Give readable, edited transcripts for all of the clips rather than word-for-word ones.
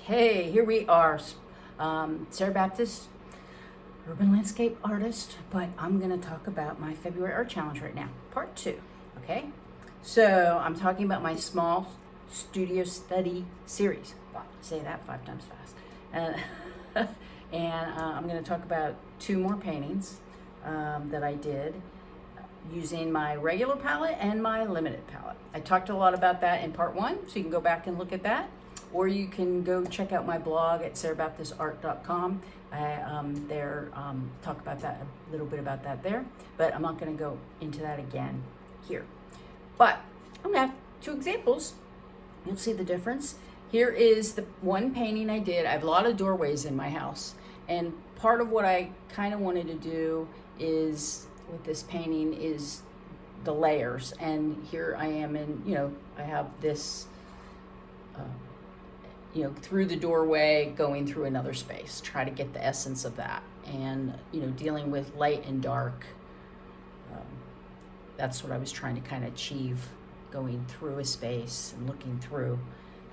Okay, here we are. Sarah Baptist, urban landscape artist, but I'm going to talk about my February art challenge right now, part 2. Okay, so I'm talking about my small studio study series. Wow, say that 5 times fast. I'm going to talk about 2 more paintings that I did using my regular palette and my limited palette. I talked a lot about that in part 1, so you can go back and look at that. Or you can go check out my blog at sarahbaptistart.com. Talk about that, a little bit about that there, but I'm not going to go into that again here. But I'm going to have 2 examples. You'll see the difference. Here is the one painting I did. I have a lot of doorways in my house, and part of what I kind of wanted to do is with this painting is the layers. And here I am in, I have this through the doorway, going through another space, try to get the essence of that. And, dealing with light and dark, that's what I was trying to kind of achieve, going through a space and looking through,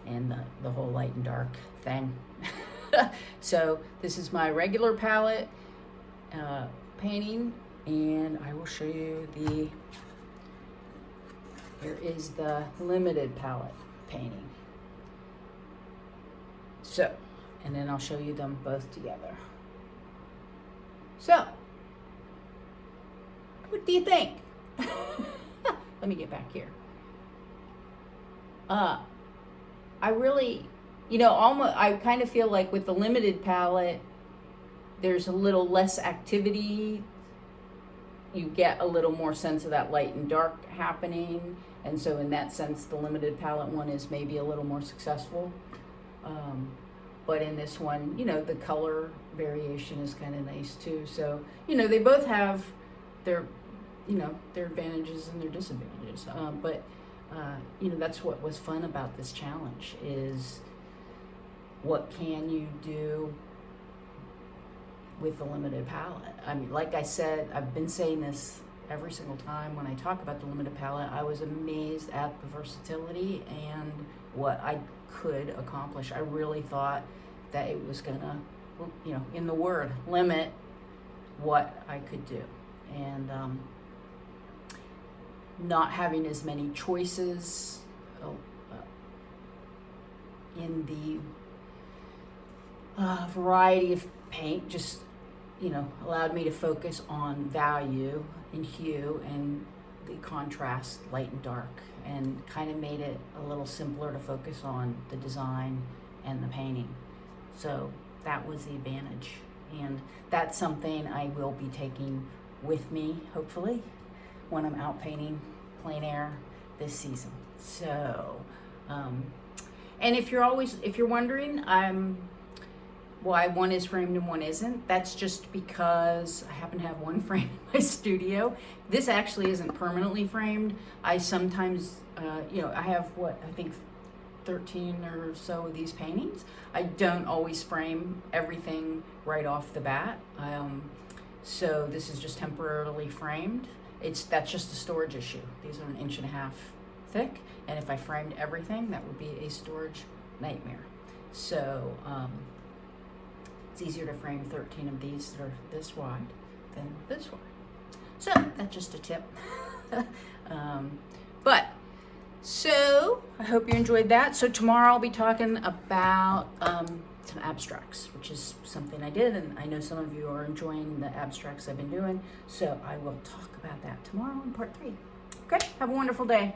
and the whole light and dark thing. So this is my regular palette painting, and I will show you here is the limited palette painting. So, and then I'll show you them both together. So, what do you think? Let me get back here. I really, I kind of feel like with the limited palette, there's a little less activity. You get a little more sense of that light and dark happening. And so in that sense, the limited palette one is maybe a little more successful. But in this one, the color variation is kind of nice too. So, they both have their advantages and their disadvantages. But that's what was fun about this challenge is what can you do with the limited palette. I mean, like I said, I've been saying this every single time when I talk about the limited palette. I was amazed at the versatility and what I could accomplish. I really thought that it was gonna, in the word, limit what I could do. And not having as many choices in the variety of paint just, allowed me to focus on value and hue and the contrast, light and dark, and kind of made it a little simpler to focus on the design and the painting. So that was the advantage. And that's something I will be taking with me, hopefully, when I'm out painting plein air this season. So, and if you're wondering, why one is framed and one isn't, that's just because I happen to have one frame in my studio. This actually isn't permanently framed. I sometimes, I have 13 or so of these paintings. I don't always frame everything right off the bat. So this is just temporarily framed. That's just a storage issue. These are 1.5 inches thick, and if I framed everything, that would be a storage nightmare. So, it's easier to frame 13 of these that are this wide than this wide. So that's just a tip. So I hope you enjoyed that. So tomorrow I'll be talking about some abstracts, which is something I did, and I know some of you are enjoying the abstracts I've been doing. So I will talk about that tomorrow in part 3. Okay, have a wonderful day.